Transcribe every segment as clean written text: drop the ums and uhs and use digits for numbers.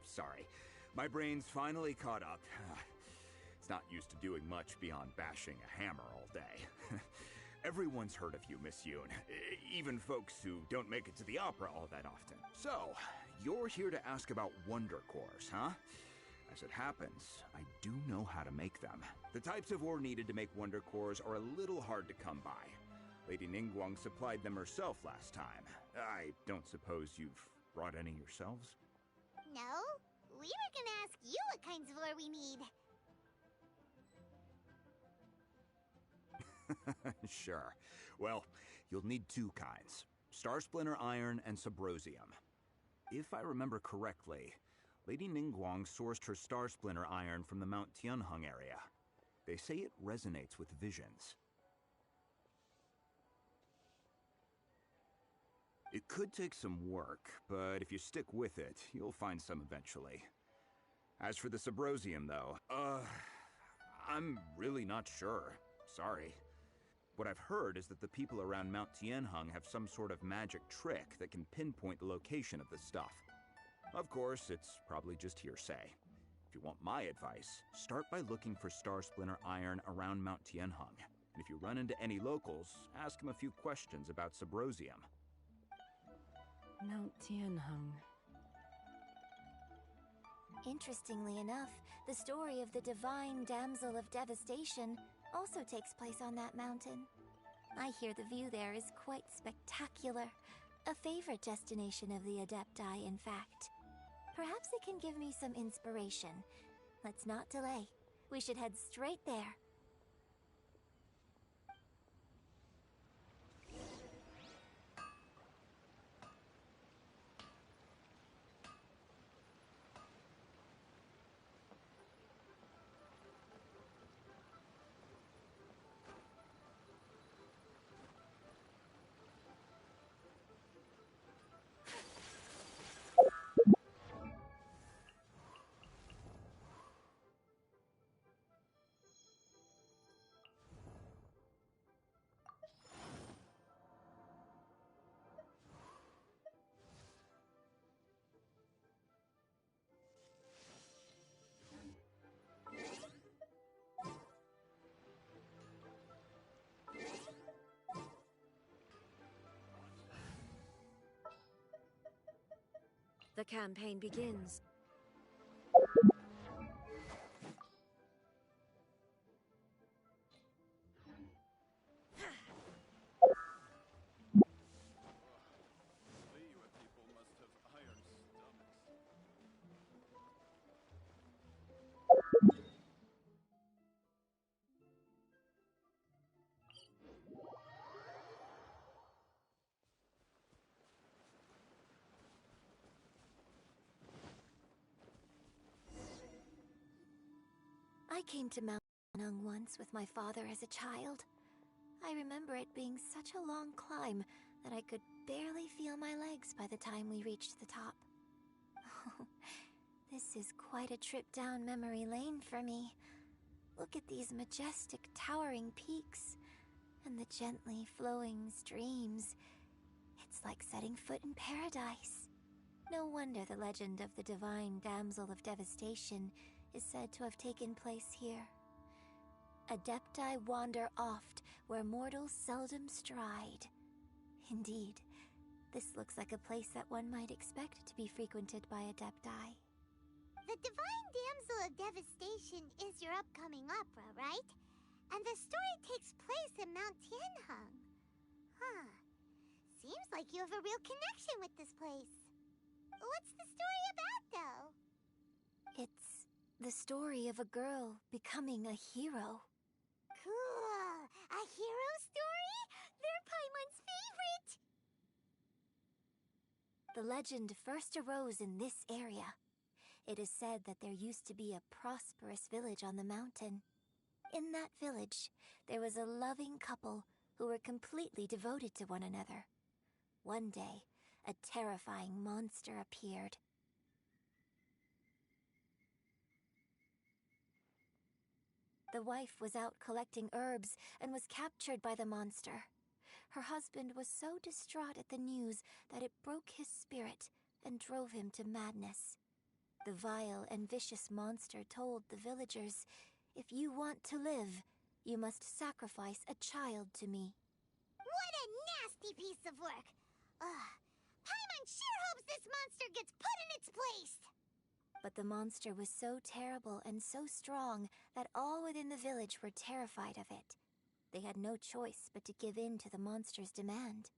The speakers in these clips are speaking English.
Sorry. My brain's finally caught up. It's not used to doing much beyond bashing a hammer all day. Everyone's heard of you, Miss Yoon. Even folks who don't make it to the opera all that often. So, you're here to ask about wonder cores, huh? As it happens, I do know how to make them. The types of ore needed to make wonder cores are a little hard to come by. Lady Ningguang supplied them herself last time. I don't suppose you've brought any yourselves? No, we were gonna ask you what kinds of ore we need. Sure. Well, you'll need two kinds. Star Splinter Iron and Subrosium. If I remember correctly, Lady Ningguang sourced her Star Splinter Iron from the Mount Tianheng area. They say it resonates with visions. It could take some work, but if you stick with it, you'll find some eventually. As for the Subrosium, though, I'm really not sure. Sorry. What I've heard is that the people around Mount Tianheng have some sort of magic trick that can pinpoint the location of the stuff. Of course, it's probably just hearsay. If you want my advice, start by looking for Star Splinter Iron around Mount Tianheng. And if you run into any locals, ask them a few questions about Subrosium. Mount Tianheng. Interestingly enough, the story of the divine damsel of devastation also takes place on that mountain. I hear the view there is quite spectacular. A favorite destination of the Adepti, in fact. Perhaps it can give me some inspiration. Let's not delay. We should head straight there. The campaign begins. People must have iron stomachs. I came to Mount Tianheng once with my father as a child. I remember it being such a long climb that I could barely feel my legs by the time we reached the top. This is quite a trip down memory lane for me. Look at these majestic, towering peaks, and the gently flowing streams. It's like setting foot in paradise. No wonder the legend of the divine damsel of devastation is said to have taken place here. Adepti wander oft where mortals seldom stride. Indeed, this looks like a place that one might expect to be frequented by Adepti. The Divine Damsel of Devastation is your upcoming opera, right? And the story takes place in Mount Tianheng. Huh. Seems like you have a real connection with this place. What's the story about, though? It's the story of a girl becoming a hero. Cool! A hero story? They're Paimon's favorite! The legend first arose in this area. It is said that there used to be a prosperous village on the mountain. In that village, there was a loving couple who were completely devoted to one another. One day, a terrifying monster appeared. The wife was out collecting herbs and was captured by the monster. Her husband was so distraught at the news that it broke his spirit and drove him to madness. The vile and vicious monster told the villagers, "If you want to live, you must sacrifice a child to me." What a nasty piece of work! Ugh. Paimon sure hopes this monster gets put in its place! But the monster was so terrible and so strong that all within the village were terrified of it. They had no choice but to give in to the monster's demand.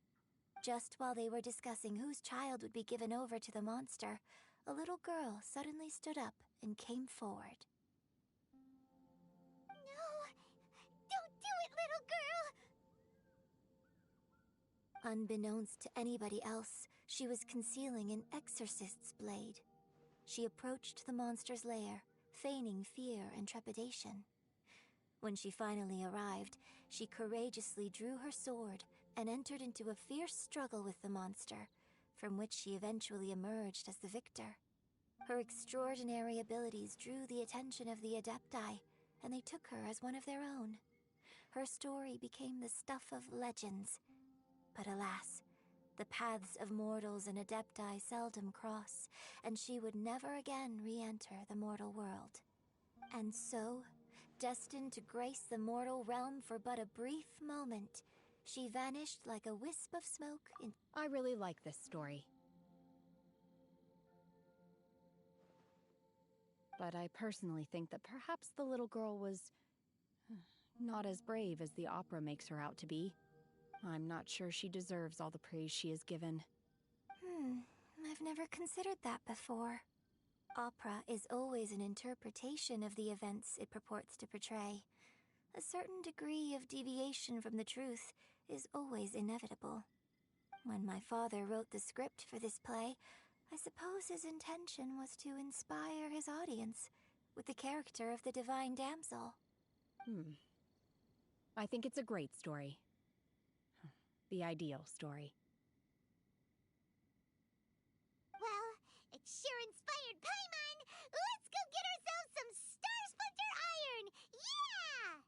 Just while they were discussing whose child would be given over to the monster, a little girl suddenly stood up and came forward. No! Don't do it, little girl! Unbeknownst to anybody else, she was concealing an exorcist's blade. She approached the monster's lair, feigning fear and trepidation. When she finally arrived, she courageously drew her sword and entered into a fierce struggle with the monster, from which she eventually emerged as the victor. Her extraordinary abilities drew the attention of the Adepti, and they took her as one of their own. Her story became the stuff of legends. But alas, the paths of mortals and Adepti seldom cross, and she would never again re-enter the mortal world. And so, destined to grace the mortal realm for but a brief moment, she vanished like a wisp of smoke in... I really like this story. But I personally think that perhaps the little girl was not as brave as the opera makes her out to be. I'm not sure she deserves all the praise she is given. I've never considered that before. Opera is always an interpretation of the events it purports to portray. A certain degree of deviation from the truth is always inevitable. When my father wrote the script for this play, I suppose his intention was to inspire his audience with the character of the divine damsel. I think it's a great story. The ideal story. Well, it sure inspired Paimon! Let's go get ourselves some Star Splinter Iron! Yeah!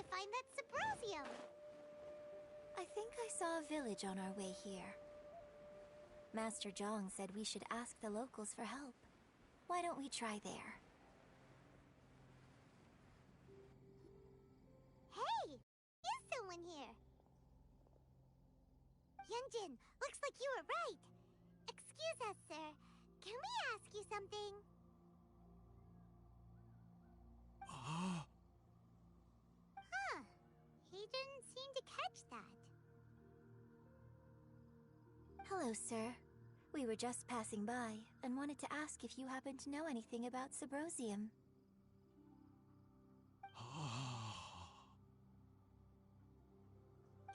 find that Subrosium? I think I saw a village on our way here. Master Zhang said we should ask the locals for help. Why don't we try there? Hey! Is someone here? Yunjin, looks like you were right. Excuse us, sir. Can we ask you something? Huh. He didn't seem to catch that. Hello, sir. We were just passing by and wanted to ask if you happen to know anything about Subrosium.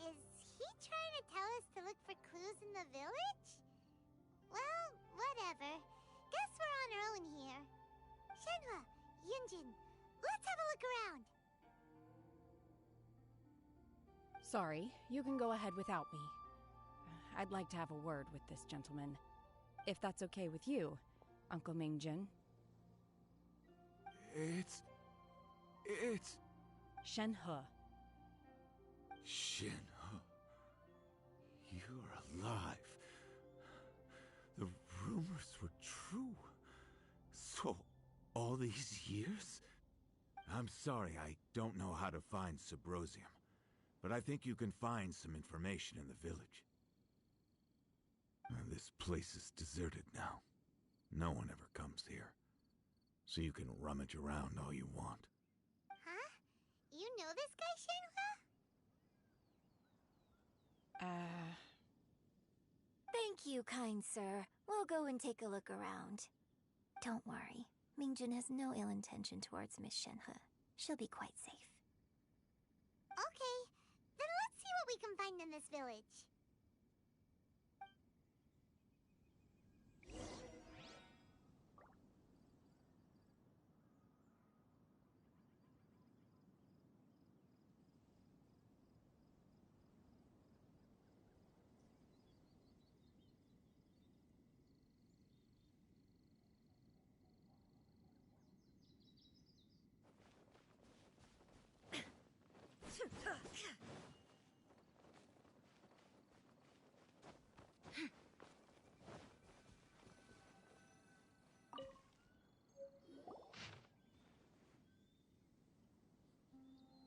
Is he trying to tell us to look for clues in the village? Well, whatever. Guess we're on our own here. Shenhua, Yunjin, let's have a look around. Sorry, you can go ahead without me. I'd like to have a word with this gentleman. If that's okay with you, Uncle Mingjin. It's... Shenhe. Shenhe. You're alive. The rumors were true. So, all these years? I'm sorry, I don't know how to find Subrosium. But I think you can find some information in the village. This place is deserted now. No one ever comes here. So you can rummage around all you want. Huh? You know this guy, Shenhua? Thank you, kind sir. We'll go and take a look around. Don't worry. Mingjin has no ill intention towards Miss Shenhe. She'll be quite safe. Okay, then let's see what we can find in this village.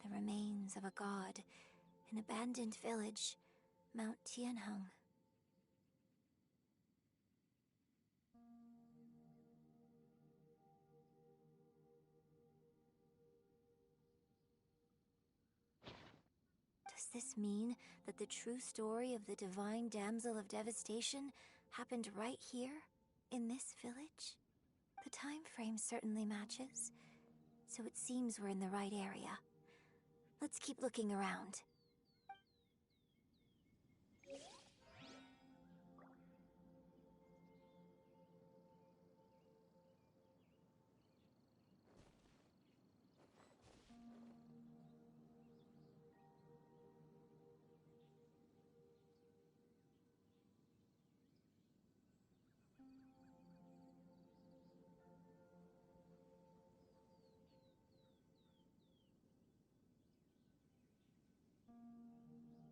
The remains of a god, an abandoned village, Mount Tianheng. Does this mean that the true story of the divine damsel of devastation happened right here, in this village? The time frame certainly matches, so it seems we're in the right area. Let's keep looking around.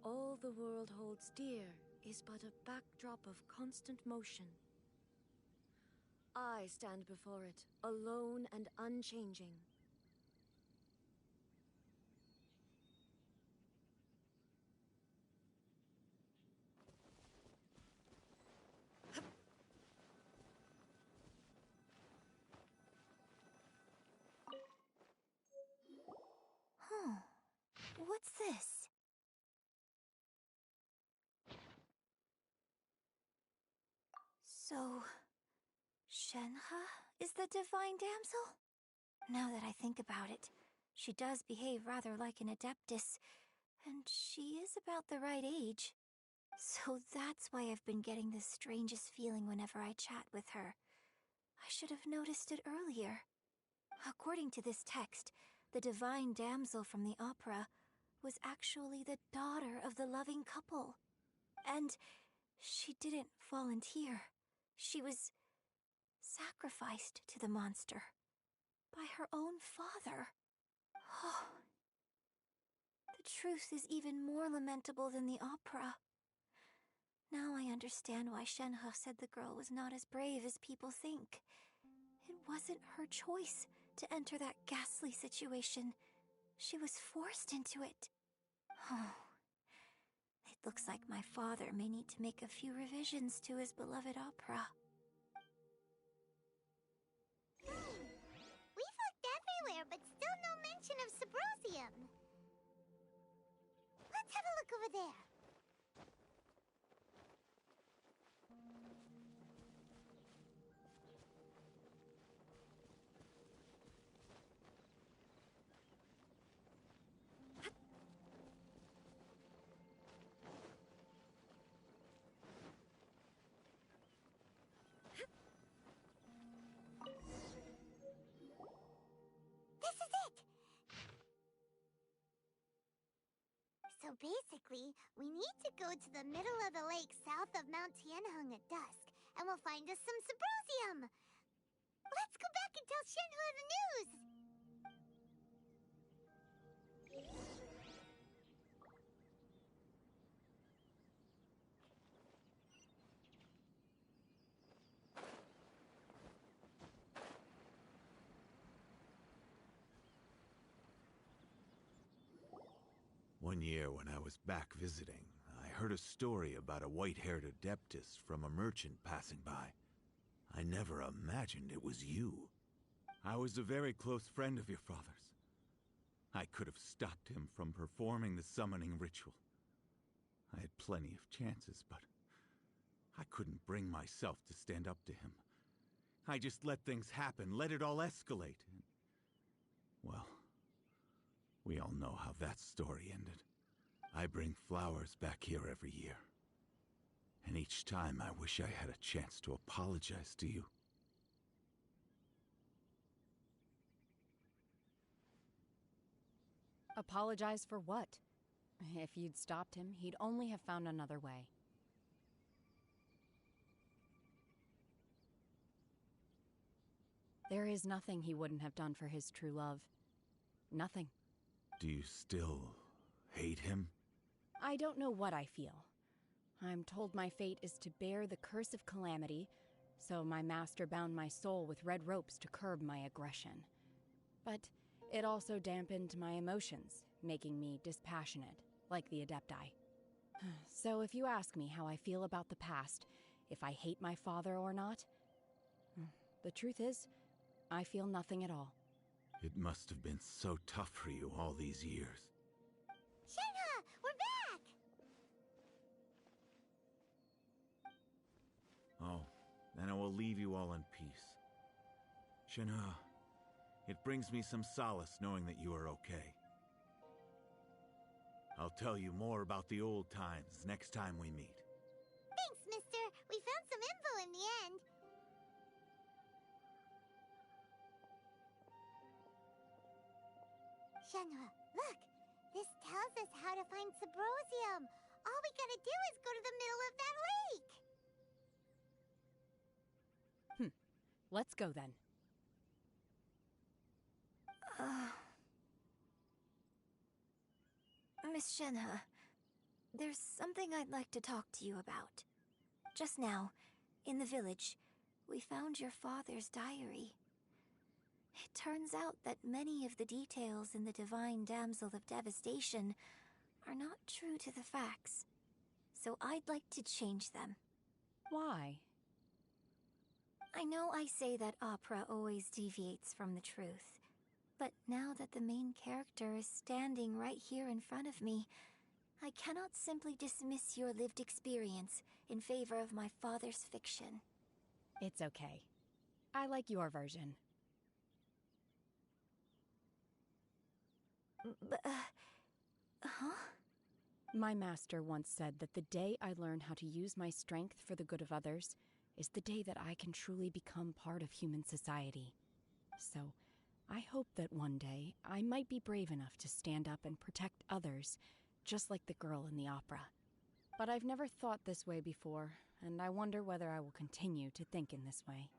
All the world holds dear is but a backdrop of constant motion. I stand before it, alone and unchanging. Huh. What's this? So, Shenhe is the divine damsel? Now that I think about it, she does behave rather like an adeptus, and she is about the right age. So that's why I've been getting the strangest feeling whenever I chat with her. I should have noticed it earlier. According to this text, the divine damsel from the opera was actually the daughter of the loving couple. And she didn't volunteer. She was sacrificed to the monster by her own father. Oh, The truth is even more lamentable than the opera. Now I understand why Shenhe said the girl was not as brave as people think. It wasn't her choice to enter that ghastly situation. She was forced into it. Oh, it looks like my father may need to make a few revisions to his beloved opera. We've looked everywhere, but still no mention of Subrosium. Let's have a look over there. This is it! So basically, we need to go to the middle of the lake south of Mount Tianheng at dusk, and we'll find us some Subrosium! Let's go back and tell Shenhe the news! One year when I was back visiting, I heard a story about a white-haired adeptus from a merchant passing by. I never imagined it was you. I was a very close friend of your father's. I could have stopped him from performing the summoning ritual. I had plenty of chances, but I couldn't bring myself to stand up to him. I just let things happen, let it all escalate. Well, we all know how that story ended. I bring flowers back here every year. And each time I wish I had a chance to apologize to you. Apologize for what? If you'd stopped him, he'd only have found another way. There is nothing he wouldn't have done for his true love. Nothing. Do you still hate him? I don't know what I feel. I'm told my fate is to bear the curse of calamity, so my master bound my soul with red ropes to curb my aggression. But it also dampened my emotions, making me dispassionate, like the Adepti. So if you ask me how I feel about the past, if I hate my father or not, the truth is, I feel nothing at all. It must have been so tough for you all these years. Shenhe, we're back! Oh, then I will leave you all in peace. Shenhe, it brings me some solace knowing that you are okay. I'll tell you more about the old times next time we meet. Thanks, mister. We found some info in the end. Shenhe, look! This tells us how to find Subrosium. All we gotta do is go to the middle of that lake! Let's go then. Miss Shenhe, there's something I'd like to talk to you about. Just now, in the village, we found your father's diary. It turns out that many of the details in the Divine Damsel of Devastation are not true to the facts. So I'd like to change them. Why? I know I say that opera always deviates from the truth, but now that the main character is standing right here in front of me, I cannot simply dismiss your lived experience in favor of my father's fiction. It's okay. I like your version. Huh? My master once said that the day I learn how to use my strength for the good of others is the day that I can truly become part of human society. So, I hope that one day I might be brave enough to stand up and protect others, just like the girl in the opera. But I've never thought this way before, and I wonder whether I will continue to think in this way.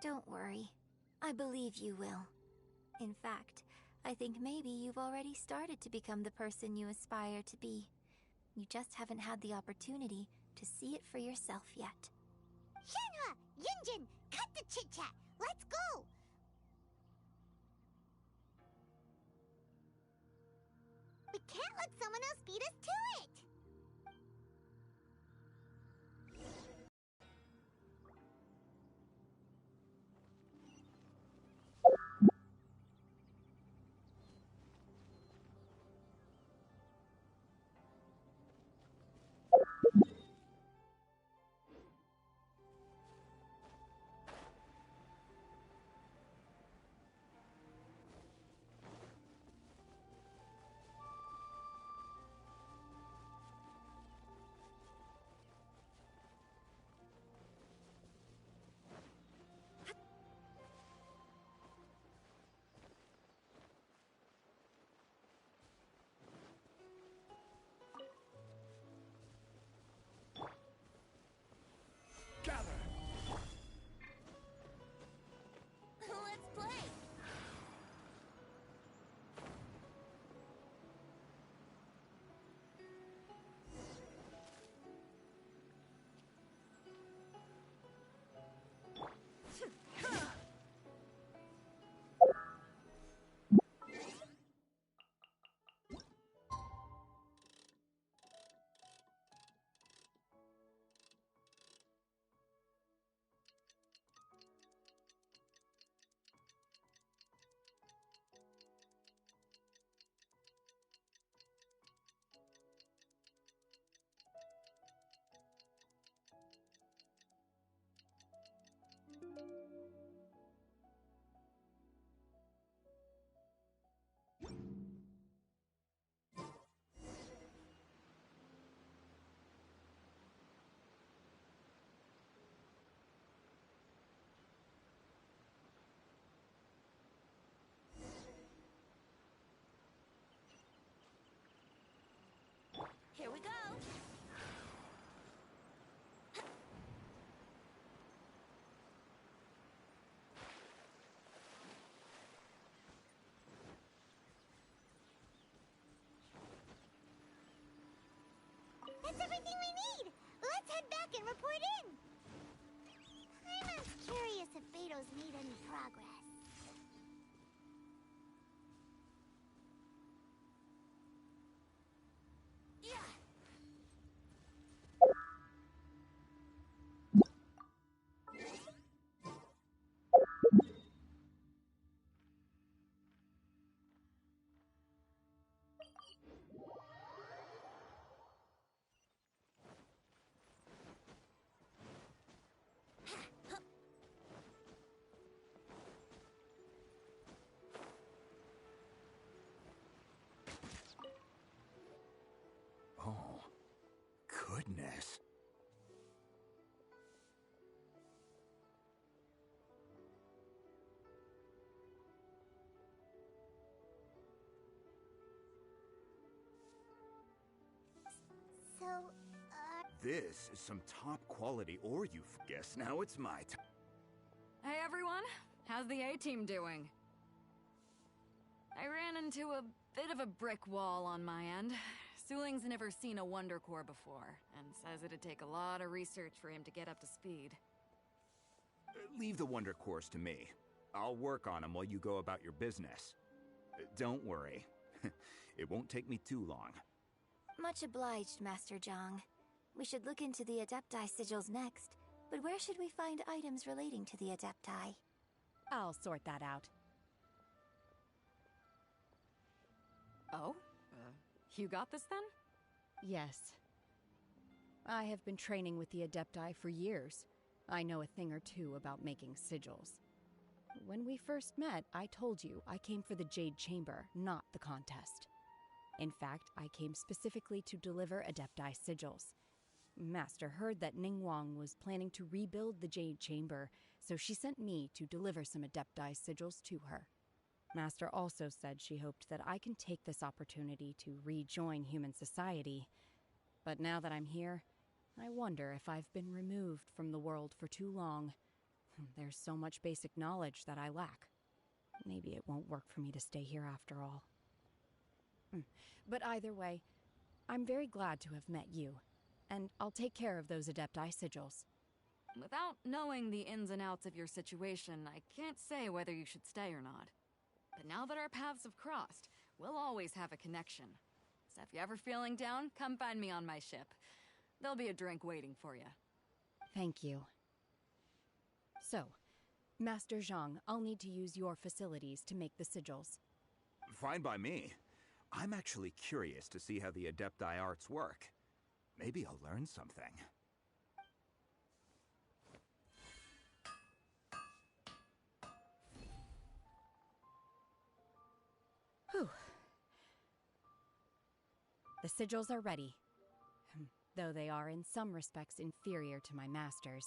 Don't worry. I believe you will. In fact, I think maybe you've already started to become the person you aspire to be. You just haven't had the opportunity to see it for yourself yet. Shenhua! Yunjin! Cut the chit-chat! Let's go! We can't let someone else beat us to it! Let's play! Here we go! That's everything we need! Let's head back and report in! I'm as curious if Beto's made any progress. Yeah! Oh, goodness. So, This is some top quality ore, you guess. Now it's my turn. Hey everyone, how's the A-team doing? I ran into a bit of a brick wall on my end. Suling's never seen a Wonder Core before, and says it'd take a lot of research for him to get up to speed. Leave the Wonder Cores to me. I'll work on them while you go about your business. Don't worry. It won't take me too long. Much obliged, Master Zhang. We should look into the Adepti sigils next, but where should we find items relating to the Adepti? I'll sort that out. Oh? You got this then? Yes. I have been training with the Adepti for years. I know a thing or two about making sigils. When we first met, I told you I came for the Jade Chamber, not the contest. In fact, I came specifically to deliver Adepti sigils. Master heard that Ningguang was planning to rebuild the Jade Chamber, so she sent me to deliver some Adepti sigils to her. Master also said she hoped that I can take this opportunity to rejoin human society. But now that I'm here, I wonder if I've been removed from the world for too long. There's so much basic knowledge that I lack. Maybe it won't work for me to stay here after all. But either way, I'm very glad to have met you, and I'll take care of those Adepti sigils. Without knowing the ins and outs of your situation, I can't say whether you should stay or not. But now that our paths have crossed, we'll always have a connection. So if you're ever feeling down, come find me on my ship. There'll be a drink waiting for you. Thank you. So, Master Zhang, I'll need to use your facilities to make the sigils. Fine by me. I'm actually curious to see how the Adepti arts work. Maybe I'll learn something. Whew. The sigils are ready. Though they are in some respects inferior to my master's,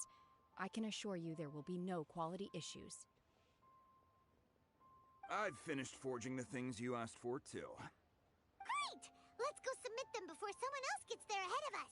I can assure you there will be no quality issues. I've finished forging the things you asked for, too. Great! Let's go submit them before someone else gets there ahead of us.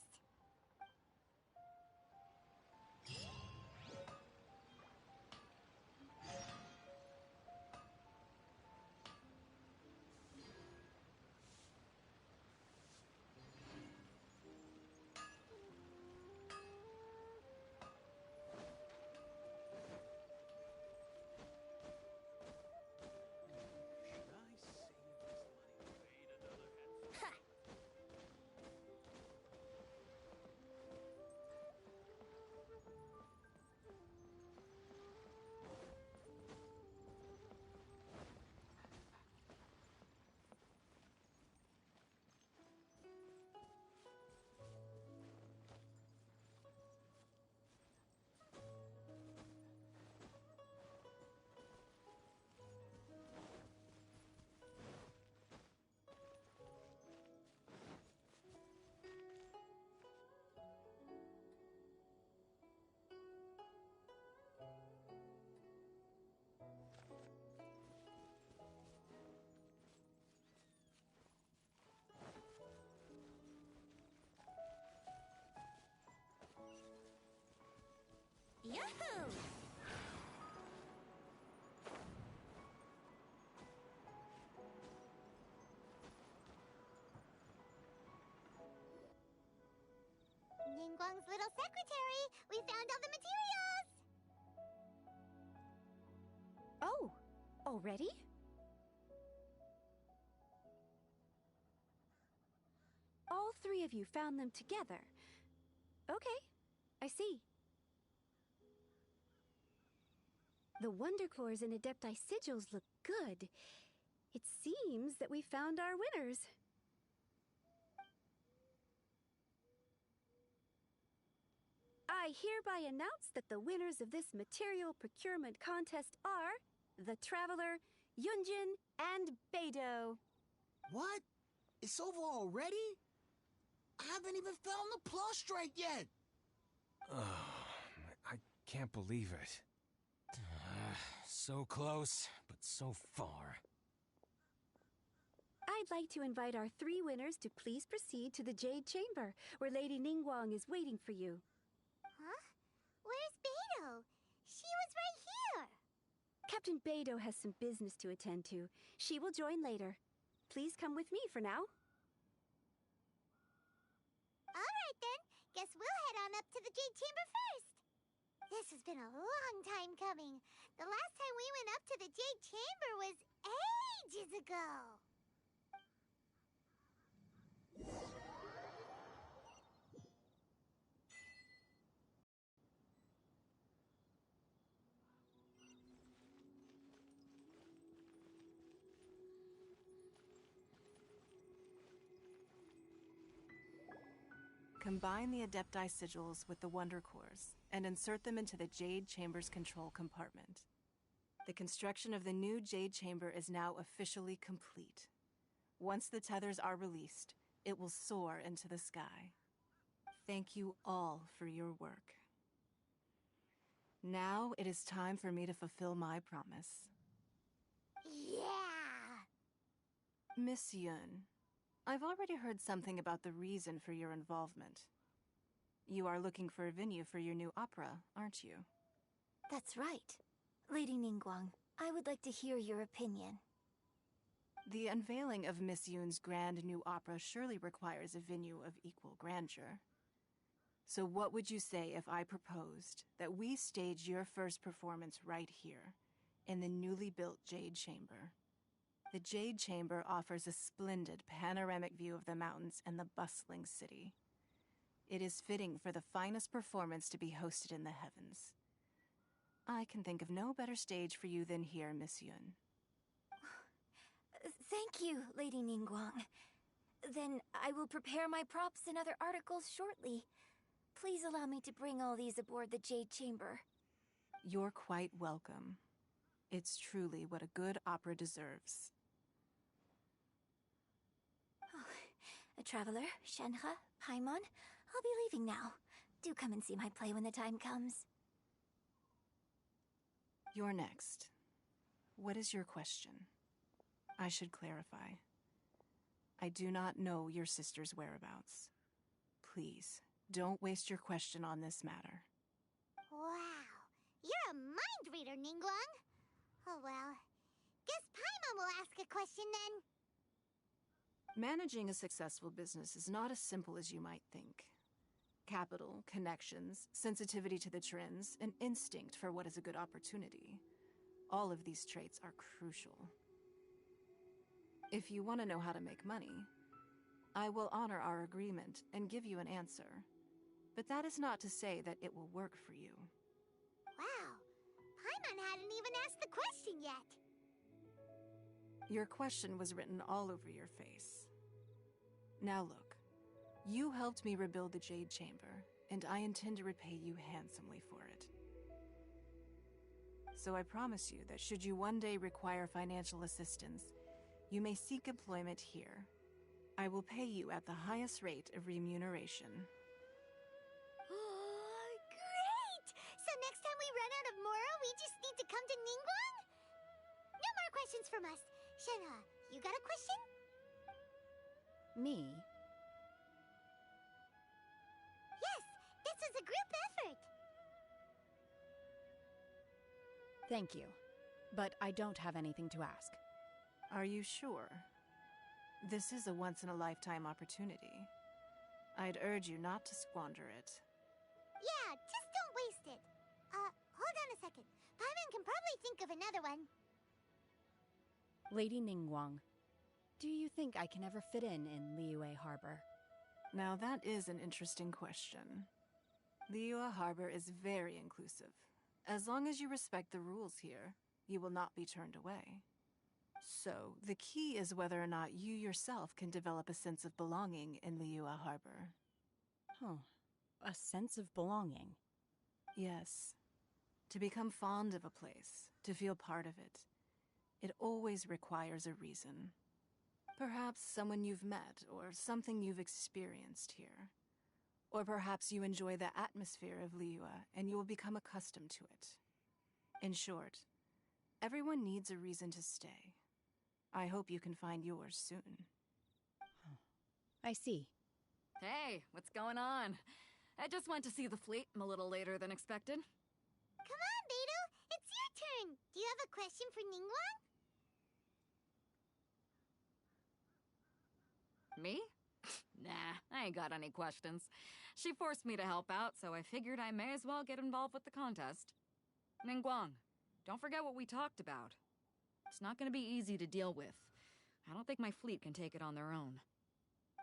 Yahoo! Ningguang's little secretary! We found all the materials! Oh, already? All three of you found them together. Okay, I see. The Wonder Cores and Adepti sigils look good. It seems that we found our winners. I hereby announce that the winners of this material procurement contest are the Traveler, Yunjin, and Beidou. What? It's over already? I haven't even found the prostrate yet! I can't believe it. So close, but so far. I'd like to invite our three winners to please proceed to the Jade Chamber, where Lady Ningguang is waiting for you. Huh? Where's Beidou? She was right here! Captain Beidou has some business to attend to. She will join later. Please come with me for now. Alright then, guess we'll head on up to the Jade Chamber first! This has been a long time coming. The last time we went up to the Jade Chamber was ages ago. Combine the Adepti sigils with the Wonder Cores and insert them into the Jade Chamber's control compartment. The construction of the new Jade Chamber is now officially complete. Once the tethers are released, it will soar into the sky. Thank you all for your work. Now it is time for me to fulfill my promise. Yeah! Miss Yun, I've already heard something about the reason for your involvement. You are looking for a venue for your new opera, aren't you? That's right. Lady Ningguang, I would like to hear your opinion. The unveiling of Miss Yoon's grand new opera surely requires a venue of equal grandeur. So what would you say if I proposed that we stage your first performance right here, in the newly built Jade Chamber? The Jade Chamber offers a splendid panoramic view of the mountains and the bustling city. It is fitting for the finest performance to be hosted in the heavens. I can think of no better stage for you than here, Miss Yoon. Thank you, Lady Ningguang. Then I will prepare my props and other articles shortly. Please allow me to bring all these aboard the Jade Chamber. You're quite welcome. It's truly what a good opera deserves. A traveler, Shenhe, Paimon, I'll be leaving now. Do come and see my play when the time comes. You're next. What is your question? I should clarify. I do not know your sister's whereabouts. Please, don't waste your question on this matter. Wow, you're a mind reader, Ningguang. Oh well, guess Paimon will ask a question then. Managing a successful business is not as simple as you might think. Capital, connections, sensitivity to the trends, and instinct for what is a good opportunity. All of these traits are crucial. If you want to know how to make money, I will honor our agreement and give you an answer. But that is not to say that it will work for you. Wow, Paimon hadn't even asked the question yet. Your question was written all over your face. Now look, you helped me rebuild the Jade Chamber, and I intend to repay you handsomely for it. So I promise you that should you one day require financial assistance, you may seek employment here. I will pay you at the highest rate of remuneration. Great! So next time we run out of Moro, we just need to come to Ningguang? No more questions from us. Shenhe, you got a question? Me? Yes, this is a group effort. Thank you. But I don't have anything to ask. Are you sure? This is a once-in-a-lifetime opportunity. I'd urge you not to squander it. Yeah, just don't waste it. Hold on a second. Paimon can probably think of another one. Lady Ningguang, do you think I can ever fit in Liyue Harbor? Now that is an interesting question. Liyue Harbor is very inclusive. As long as you respect the rules here, you will not be turned away. So, the key is whether or not you yourself can develop a sense of belonging in Liyue Harbor. Huh. A sense of belonging. Yes. To become fond of a place, to feel part of it, it always requires a reason. Perhaps someone you've met, or something you've experienced here. Or perhaps you enjoy the atmosphere of Liyue, and you will become accustomed to it. In short, everyone needs a reason to stay. I hope you can find yours soon. I see. Hey, what's going on? I just went to see the fleet. I'm a little later than expected. Come on, Beidou! It's your turn! Do you have a question for Ningguang? Me? Nah, I ain't got any questions. She forced me to help out, so I figured I may as well get involved with the contest. Ningguang, don't forget what we talked about. It's not gonna be easy to deal with. I don't think my fleet can take it on their own.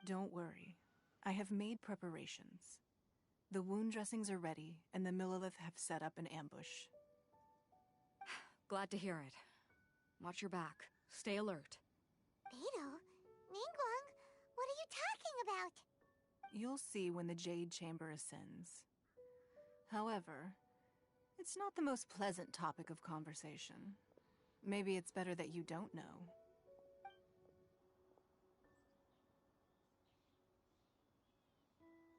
Don't worry. I have made preparations. The wound dressings are ready, and the Millilith have set up an ambush. Glad to hear it. Watch your back. Stay alert. Beidou? Ningguang? What are you talking about? You'll see when the Jade Chamber ascends. However, it's not the most pleasant topic of conversation. Maybe it's better that you don't know.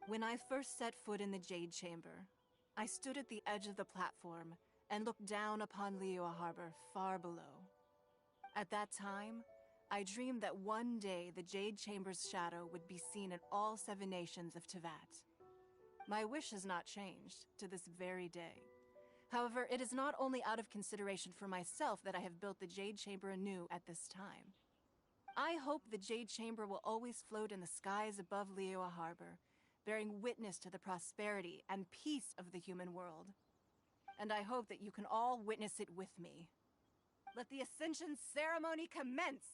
When I first set foot in the Jade Chamber, I stood at the edge of the platform and looked down upon Liyue Harbor far below. At that time, I dreamed that one day the Jade Chamber's shadow would be seen in all 7 nations of Tevat. My wish has not changed to this very day, However, it is not only out of consideration for myself that I have built the Jade Chamber anew at this time. I hope the Jade Chamber will always float in the skies above Liyue Harbor, bearing witness to the prosperity and peace of the human world. And I hope that you can all witness it with me. Let the Ascension ceremony commence!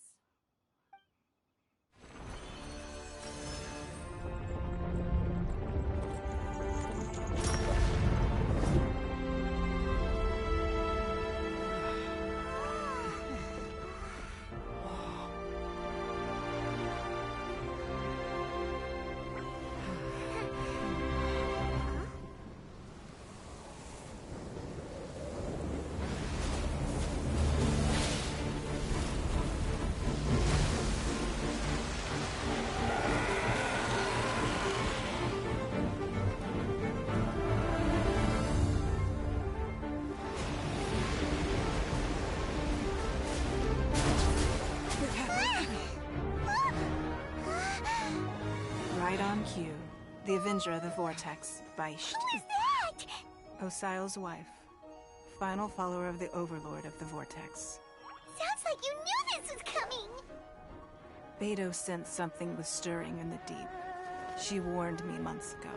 Right on cue. The Avenger of the Vortex, Beisht. Who is that? Osial's wife. Final follower of the Overlord of the Vortex. Sounds like you knew this was coming! Beidou sensed something was stirring in the deep. She warned me months ago.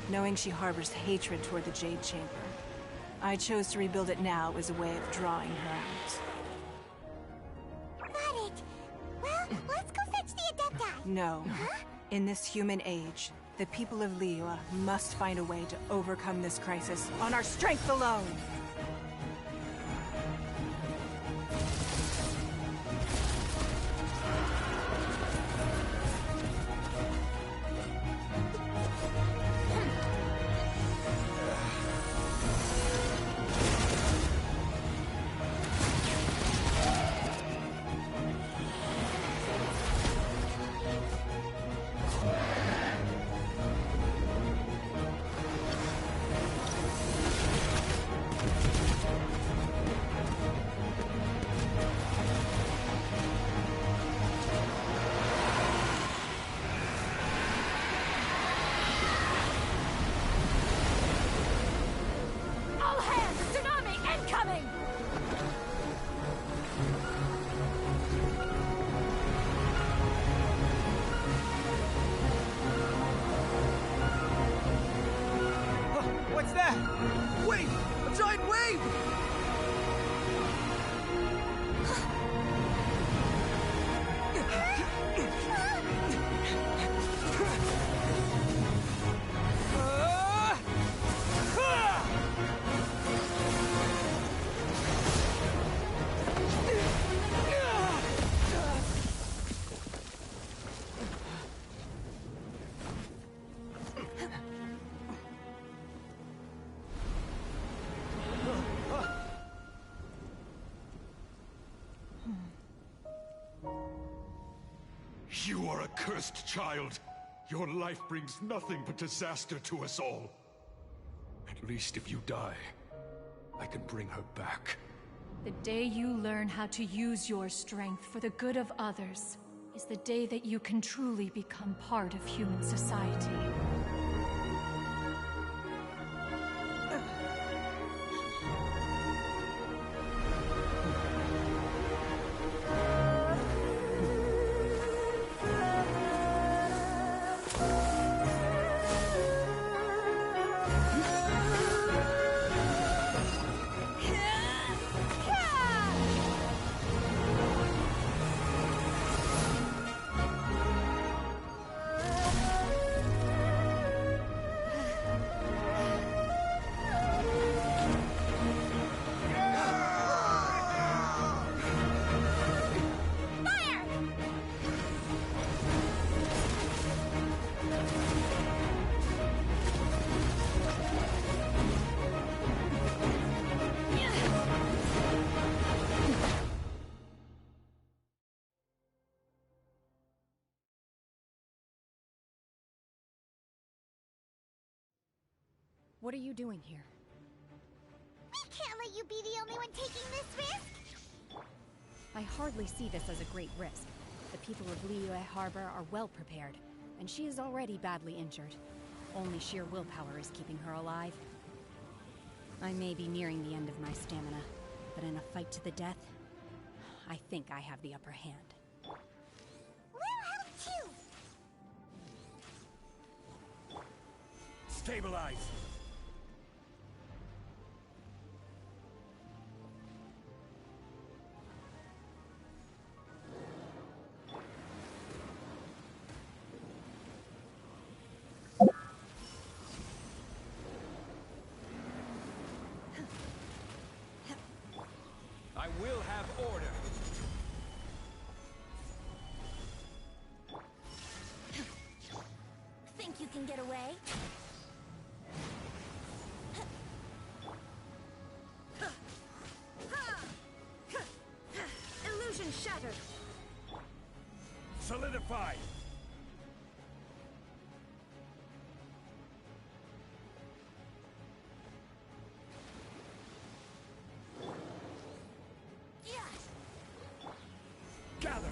Knowing she harbors hatred toward the Jade Chamber, I chose to rebuild it now as a way of drawing her out. Got it. Well, let's go fetch the Adepti. No. Huh? In this human age, the people of Liyue must find a way to overcome this crisis on our strength alone! What's that? Wait! A giant wave! You are a cursed child. Your life brings nothing but disaster to us all. At least if you die, I can bring her back. The day you learn how to use your strength for the good of others is the day that you can truly become part of human society. What are you doing here? We can't let you be the only one taking this risk! I hardly see this as a great risk. The people of Liyue Harbor are well prepared, and she is already badly injured. Only sheer willpower is keeping her alive. I may be nearing the end of my stamina, but in a fight to the death, I think I have the upper hand. We'll help too! Stabilize! I will have order. Think you can get away? Illusion shattered! Solidify! Gather!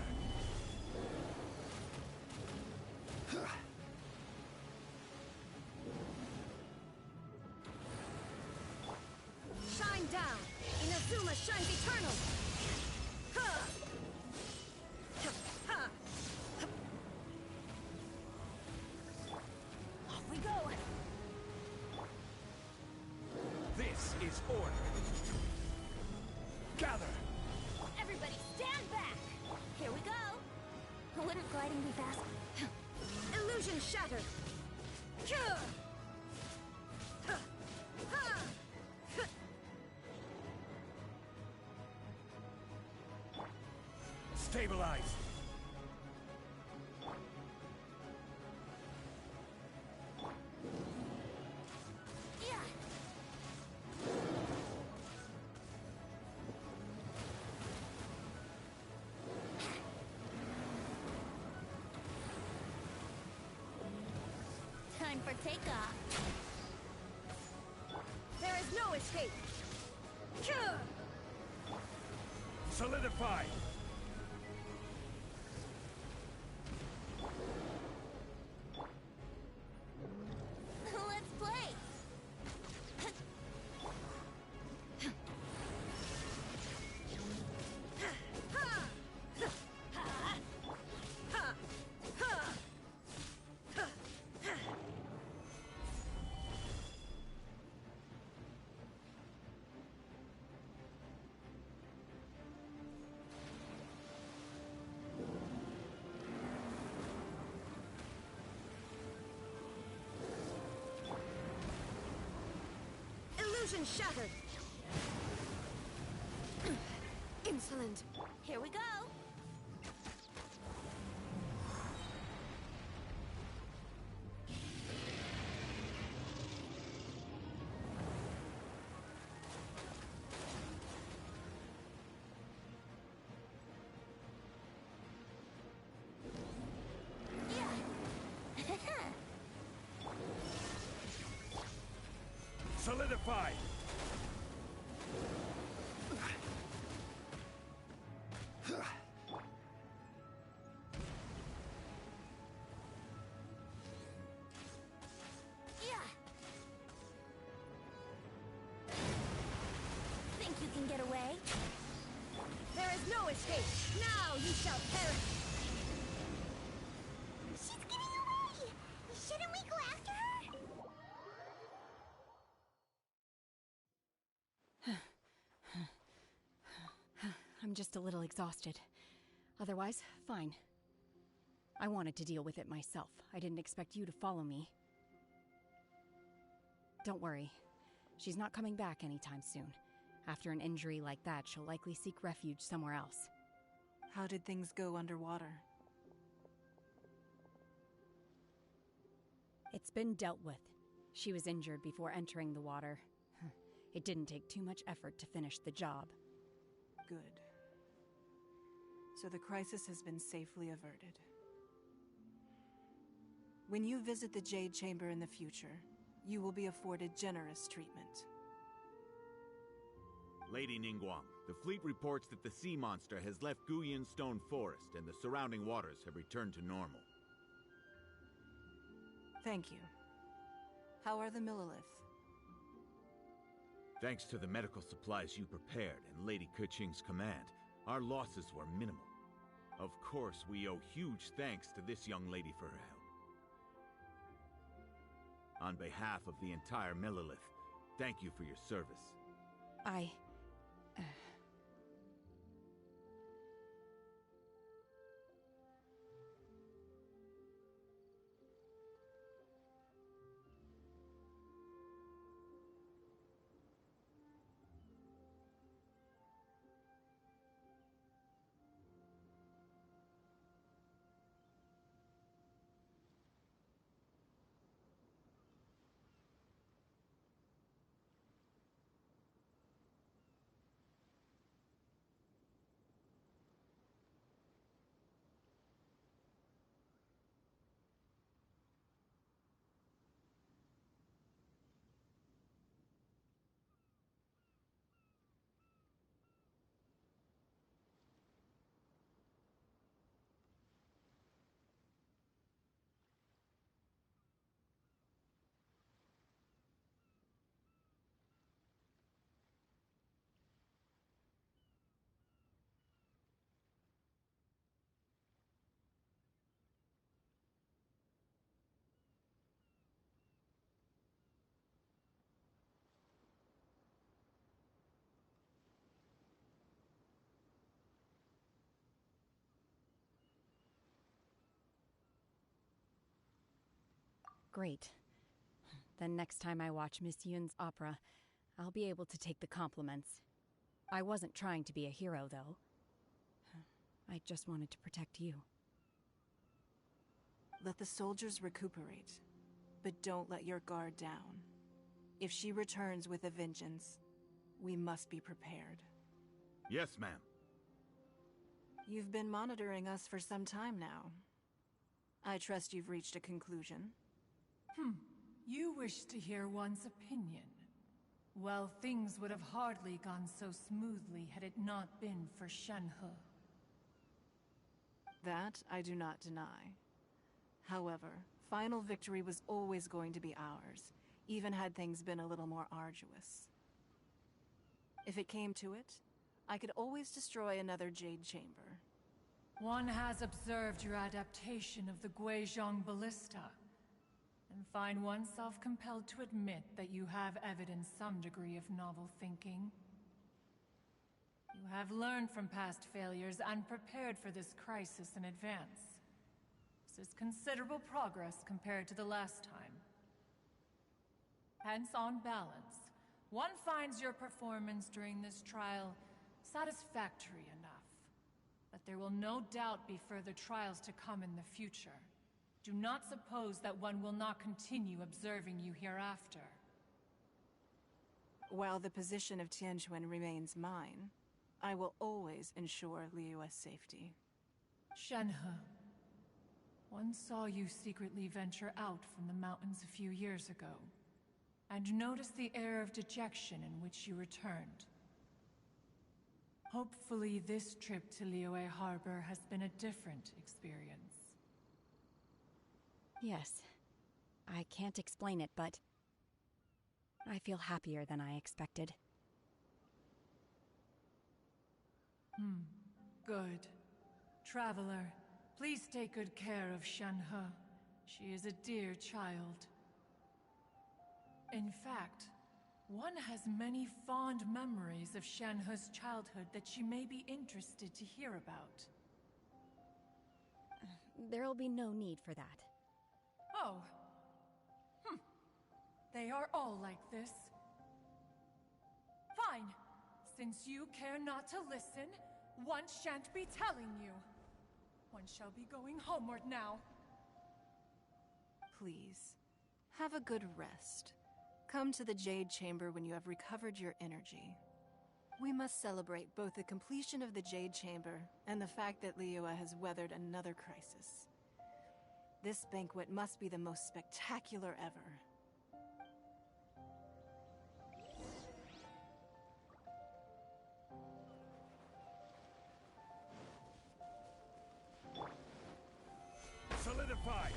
Shine down! Inazuma shines eternal! Off we go! This is order. Gather! Everybody stand back! Here we go! Wouldn't gliding be fast? Illusion shattered! Stabilize! Time for takeoff. There is no escape! Solidify! Let's play! Illusion shattered! Insolent! Here we go! Solidify! Think you can get away? There is no escape! Now you shall perish! She's getting away! Shouldn't we go after her? I'm just a little exhausted. Otherwise, fine. I wanted to deal with it myself. I didn't expect you to follow me. Don't worry. She's not coming back anytime soon. After an injury like that, she'll likely seek refuge somewhere else. How did things go underwater? It's been dealt with. She was injured before entering the water. It didn't take too much effort to finish the job. Good. So the crisis has been safely averted. When you visit the Jade Chamber in the future, you will be afforded generous treatment. Lady Ningguang, the fleet reports that the sea monster has left Guyan Stone Forest and the surrounding waters have returned to normal. Thank you. How are the Millilith? Thanks to the medical supplies you prepared and Lady Keqing's command, our losses were minimal. Of course, we owe huge thanks to this young lady for her help. On behalf of the entire Millelith, thank you for your service. Great. Then next time I watch Miss Yun's opera, I'll be able to take the compliments. I wasn't trying to be a hero, though. I just wanted to protect you. Let the soldiers recuperate, but don't let your guard down. If she returns with a vengeance, we must be prepared. Yes, ma'am. You've been monitoring us for some time now. I trust you've reached a conclusion. You wish to hear one's opinion. Well, things would have hardly gone so smoothly had it not been for Shenhe. That I do not deny. However, final victory was always going to be ours, even had things been a little more arduous. If it came to it, I could always destroy another Jade Chamber. One has observed your adaptation of the Guizhong Ballista, and find oneself compelled to admit that you have evidenced some degree of novel thinking. You have learned from past failures and prepared for this crisis in advance. This is considerable progress compared to the last time. Hence, on balance, one finds your performance during this trial satisfactory enough. But there will no doubt be further trials to come in the future. Do not suppose that one will not continue observing you hereafter. While the position of Tianquan remains mine, I will always ensure Liyue's safety. Shenhe, one saw you secretly venture out from the mountains a few years ago, and noticed the air of dejection in which you returned. Hopefully this trip to Liyue Harbor has been a different experience. Yes. I can't explain it, but I feel happier than I expected. Good. Traveler, please take good care of Shenhe. She is a dear child. In fact, one has many fond memories of Shenhe's childhood that she may be interested to hear about. There'll be no need for that. Oh. They are all like this. Fine. Since you care not to listen, one shan't be telling you. One shall be going homeward now. Please, have a good rest. Come to the Jade Chamber when you have recovered your energy. We must celebrate both the completion of the Jade Chamber and the fact that Liyue has weathered another crisis. This banquet must be the most spectacular ever. Solidify!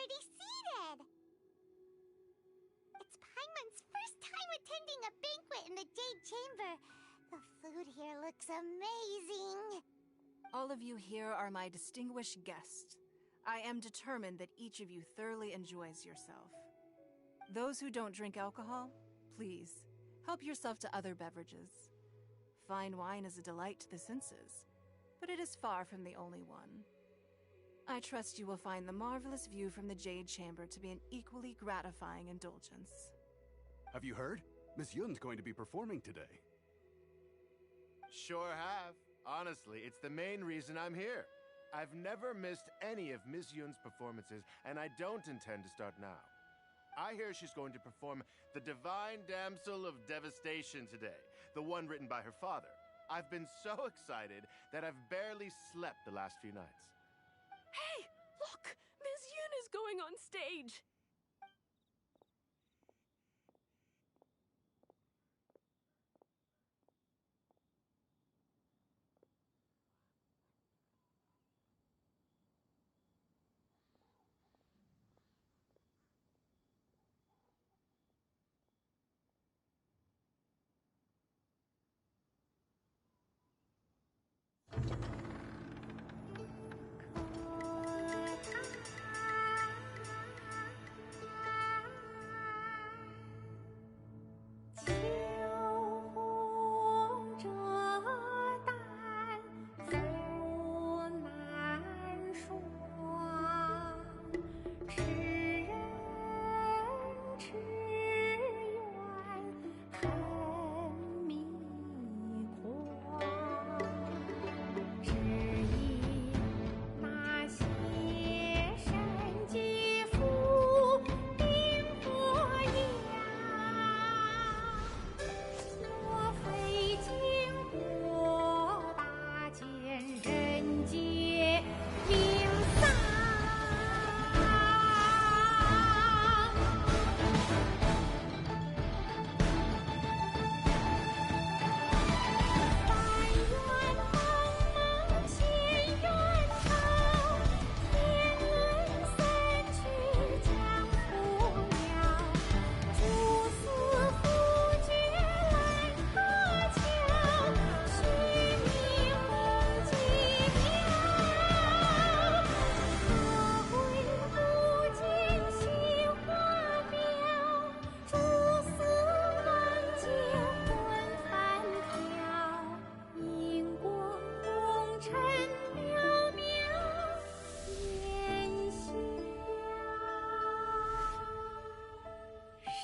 already seated. It's Paimon's first time attending a banquet in the Jade Chamber. The food here looks amazing. All of you here are my distinguished guests. I am determined that each of you thoroughly enjoys yourself. Those who don't drink alcohol, please, help yourself to other beverages. Fine wine is a delight to the senses, but it is far from the only one. I trust you will find the marvelous view from the Jade Chamber to be an equally gratifying indulgence. Have you heard? Miss Yun's going to be performing today. Sure have. Honestly, it's the main reason I'm here. I've never missed any of Miss Yun's performances, and I don't intend to start now. I hear she's going to perform The Divine Damsel of Devastation today, the one written by her father. I've been so excited that I've barely slept the last few nights. Hey, look! Miss Yun is going on stage!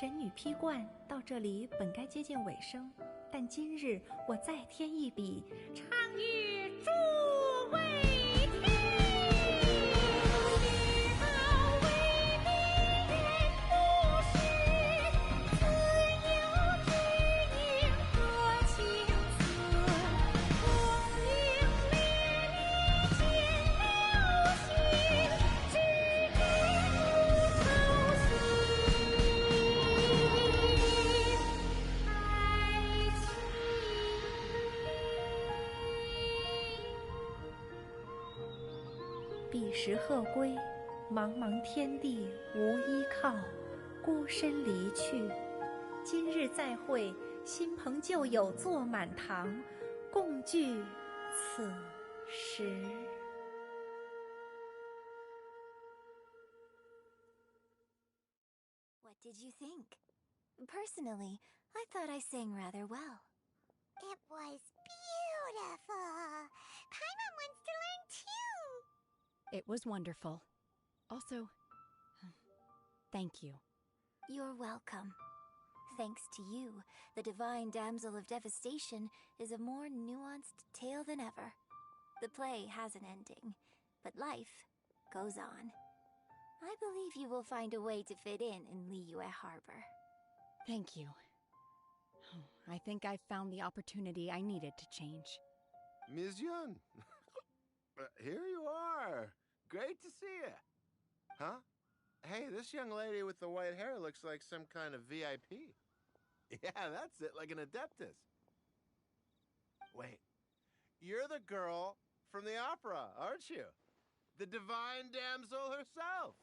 神女披冠到这里本该接近尾声，但今日我再添一笔，唱与诸位听。彼时鹤归，茫茫天地无依靠，孤身离去。今日再会，新朋旧友坐满堂，共聚此时。What did you think? Personally, I thought I sang rather well. It was beautiful. Paimon wants to learn too. It was wonderful. Also, thank you. You're welcome. Thanks to you, the Divine Damsel of Devastation is a more nuanced tale than ever. The play has an ending, but life goes on. I believe you will find a way to fit in Liyue Harbor. Thank you. I think I've found the opportunity I needed to change. Ms. Yun, here you are. Great to see you. Huh? Hey, this young lady with the white hair looks like some kind of VIP. Yeah, that's it, like an Adeptus. Wait, you're the girl from the opera, aren't you? The Divine Damsel herself.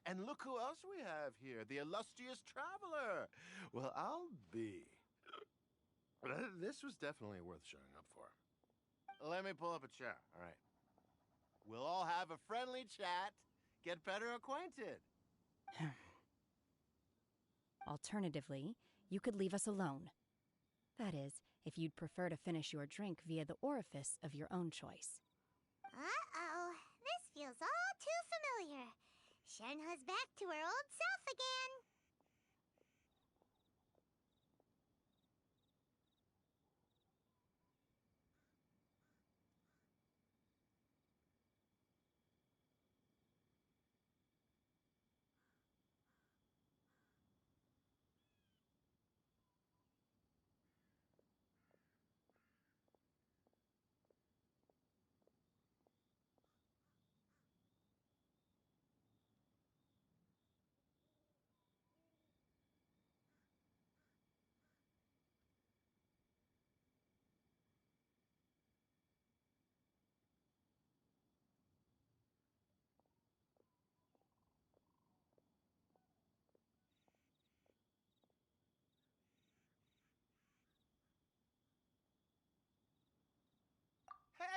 And look who else we have here, the illustrious traveler. Well, I'll be. This was definitely worth showing up for. Let me pull up a chair, all right? We'll all have a friendly chat, get better acquainted. Alternatively, you could leave us alone. That is, if you'd prefer to finish your drink via the orifice of your own choice. Uh-oh, this feels all too familiar. Shenhua's back to her old self again.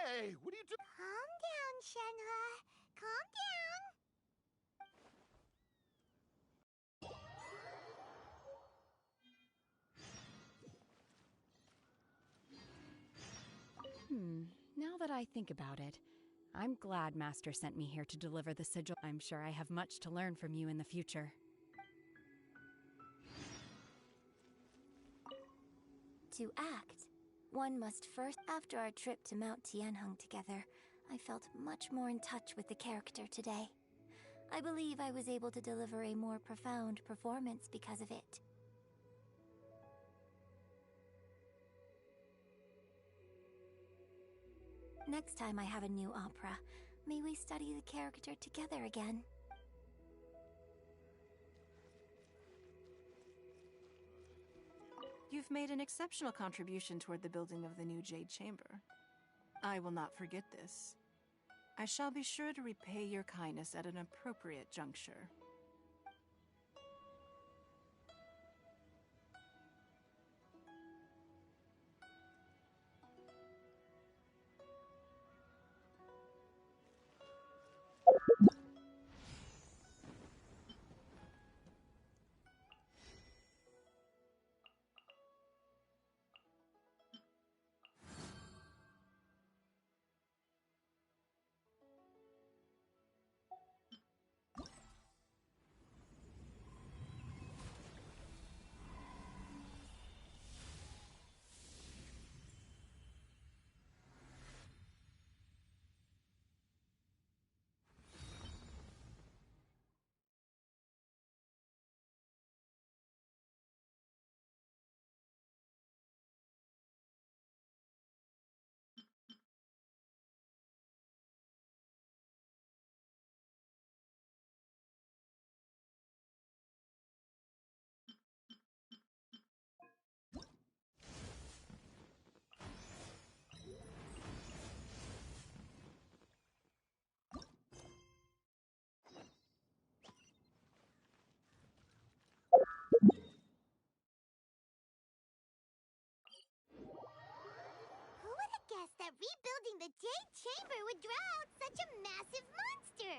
Hey, what are you doing? Calm down, Shenhua. Calm down. Now that I think about it, I'm glad Master sent me here to deliver the sigil. I'm sure I have much to learn from you in the future. To act, one must first. After our trip to Mount Tianheng together, I felt much more in touch with the character today. I believe I was able to deliver a more profound performance because of it. Next time I have a new opera, may we study the character together again. You've made an exceptional contribution toward the building of the new Jade Chamber. I will not forget this. I shall be sure to repay your kindness at an appropriate juncture. Who would have guessed that rebuilding the Jade Chamber would draw out such a massive monster?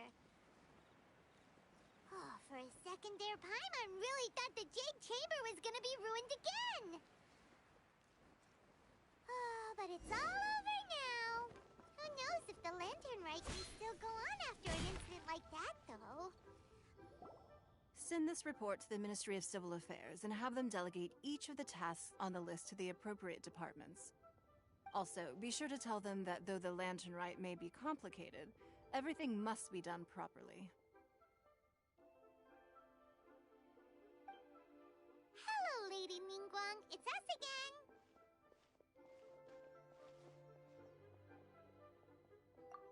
Oh, for a second there, Paimon really thought the Jade Chamber was gonna be ruined again. Oh, but it's all over now. Who knows if the Lantern Rite can still go on after an incident like that, though. Send this report to the Ministry of Civil Affairs and have them delegate each of the tasks on the list to the appropriate departments. Also, be sure to tell them that though the Lantern Rite may be complicated, everything must be done properly. Hello, Lady Ningguang. It's us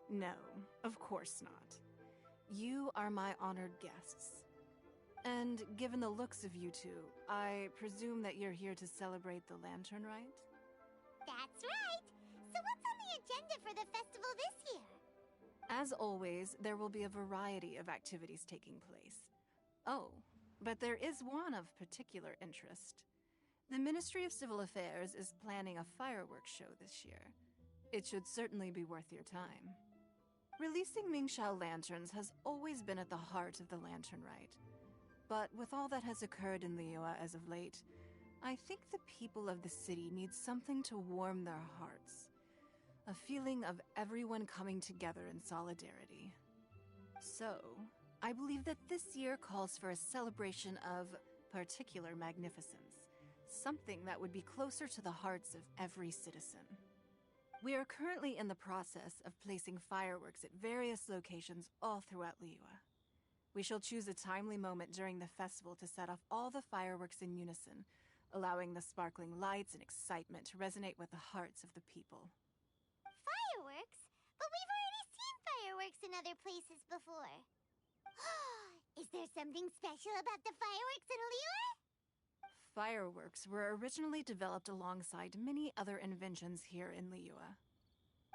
again. No, of course not. You are my honored guests. And given the looks of you two, I presume that you're here to celebrate the Lantern Rite? That's right. So what's on the agenda for the festival this year? As always, there will be a variety of activities taking place. Oh, but there is one of particular interest. The Ministry of Civil Affairs is planning a fireworks show this year. It should certainly be worth your time. Releasing Mingxiao lanterns has always been at the heart of the Lantern Rite. But with all that has occurred in Liyue as of late, I think the people of the city need something to warm their hearts. A feeling of everyone coming together in solidarity. So, I believe that this year calls for a celebration of particular magnificence. Something that would be closer to the hearts of every citizen. We are currently in the process of placing fireworks at various locations all throughout Liyue. We shall choose a timely moment during the festival to set off all the fireworks in unison, allowing the sparkling lights and excitement to resonate with the hearts of the people. Fireworks? But we've already seen fireworks in other places before. Is there something special about the fireworks in Liyue? Fireworks were originally developed alongside many other inventions here in Liyue.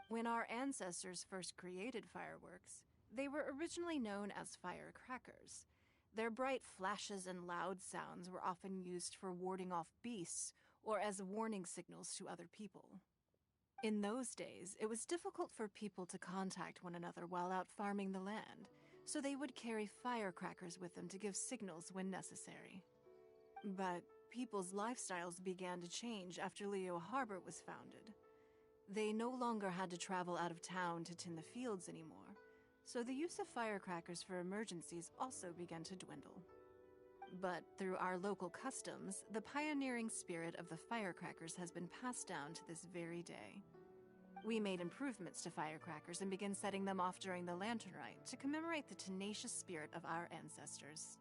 When our ancestors first created fireworks, they were originally known as firecrackers. Their bright flashes and loud sounds were often used for warding off beasts or as warning signals to other people. In those days, it was difficult for people to contact one another while out farming the land, so they would carry firecrackers with them to give signals when necessary. But people's lifestyles began to change after Liyue Harbor was founded. They no longer had to travel out of town to tend the fields anymore, so the use of firecrackers for emergencies also began to dwindle. But through our local customs, the pioneering spirit of the firecrackers has been passed down to this very day. We made improvements to firecrackers and began setting them off during the Lantern Rite to commemorate the tenacious spirit of our ancestors.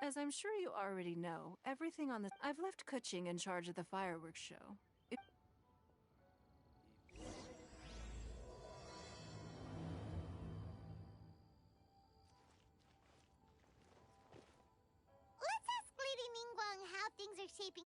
As I'm sure you already know, everything on the... I've left Kuching in charge of the fireworks show. Let's ask Lady Ningguang how things are shaping